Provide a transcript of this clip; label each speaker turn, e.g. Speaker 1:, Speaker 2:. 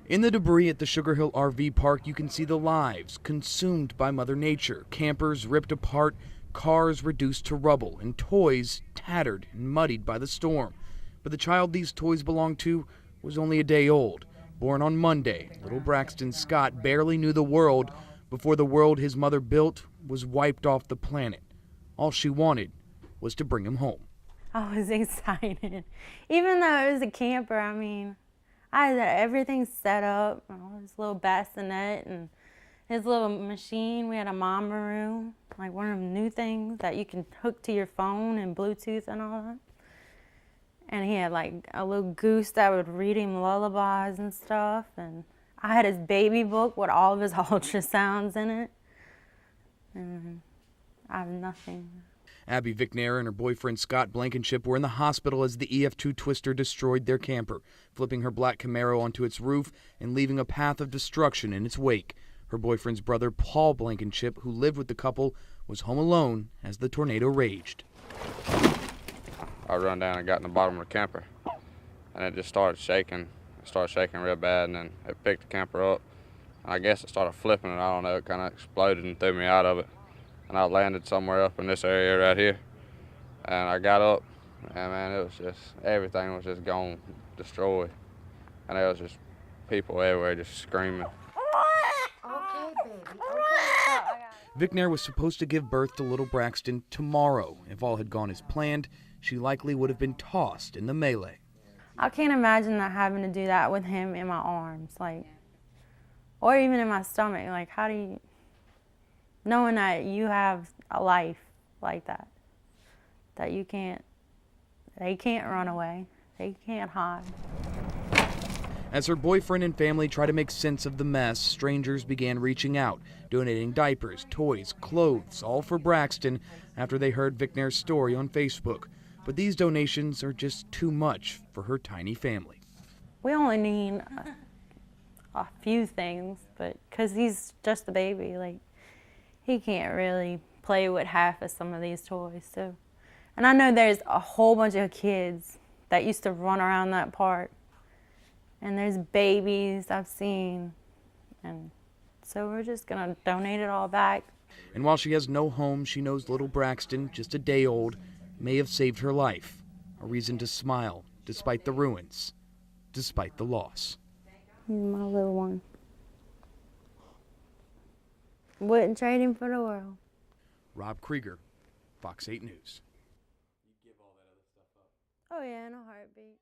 Speaker 1: In the debris at the Sugar Hill RV Park, you can see the lives consumed by Mother Nature. Campers ripped apart, cars reduced to rubble, and toys tattered and muddied by the storm. But the child these toys belonged to was only a day old. Born on Monday, little Braxton Scott barely knew the world before the world his mother built was wiped off the planet. All she wanted was to bring him home.
Speaker 2: I was excited. Even though it was a camper, I had everything set up, his little bassinet and his little machine. We had a mama room, like one of them new things that you can hook to your phone and Bluetooth and all that. And he had like a little goose that would read him lullabies and stuff. And I had his baby book with all of his ultrasounds in it. And I have nothing.
Speaker 1: Abby Vicknair and her boyfriend Scott Blankenship were in the hospital as the EF2 twister destroyed their camper, flipping her black Camaro onto its roof and leaving a path of destruction in its wake. Her boyfriend's brother, Paul Blankenship, who lived with the couple, was home alone as the tornado raged.
Speaker 3: I run down and got in the bottom of the camper, and it just started shaking. It started shaking real bad, and then it picked the camper up. And I guess it started flipping, and I don't know, it kind of exploded and threw me out of it. And I landed somewhere up in this area right here. And I got up, and man, it was just, everything was just gone, destroyed. And there was just people everywhere just screaming.
Speaker 4: Okay, baby, okay.
Speaker 1: Vicknair was supposed to give birth to little Braxton tomorrow. If all had gone as planned, she likely would have been tossed in the melee.
Speaker 2: I can't imagine not having to do that with him in my arms, or even in my stomach. Like, how do you, knowing that you have a life like that, that they can't run away, they can't hide.
Speaker 1: As her boyfriend and family try to make sense of the mess, strangers began reaching out, donating diapers, toys, clothes, all for Braxton after they heard Vicknair's story on Facebook. But these donations are just too much for her tiny family.
Speaker 2: We only need a few things, but because he's just a baby, he can't really play with half of some of these toys too. And I know there's a whole bunch of kids that used to run around that park, and there's babies I've seen, and so we're just gonna donate it all back.
Speaker 1: And while she has no home, she knows little Braxton, just a day old, may have saved her life. A reason to smile, despite the ruins, despite the loss.
Speaker 2: He's my little one. Wouldn't trade him for the world.
Speaker 1: Rob Krieger, Fox 8 News.
Speaker 2: Oh yeah, in a heartbeat.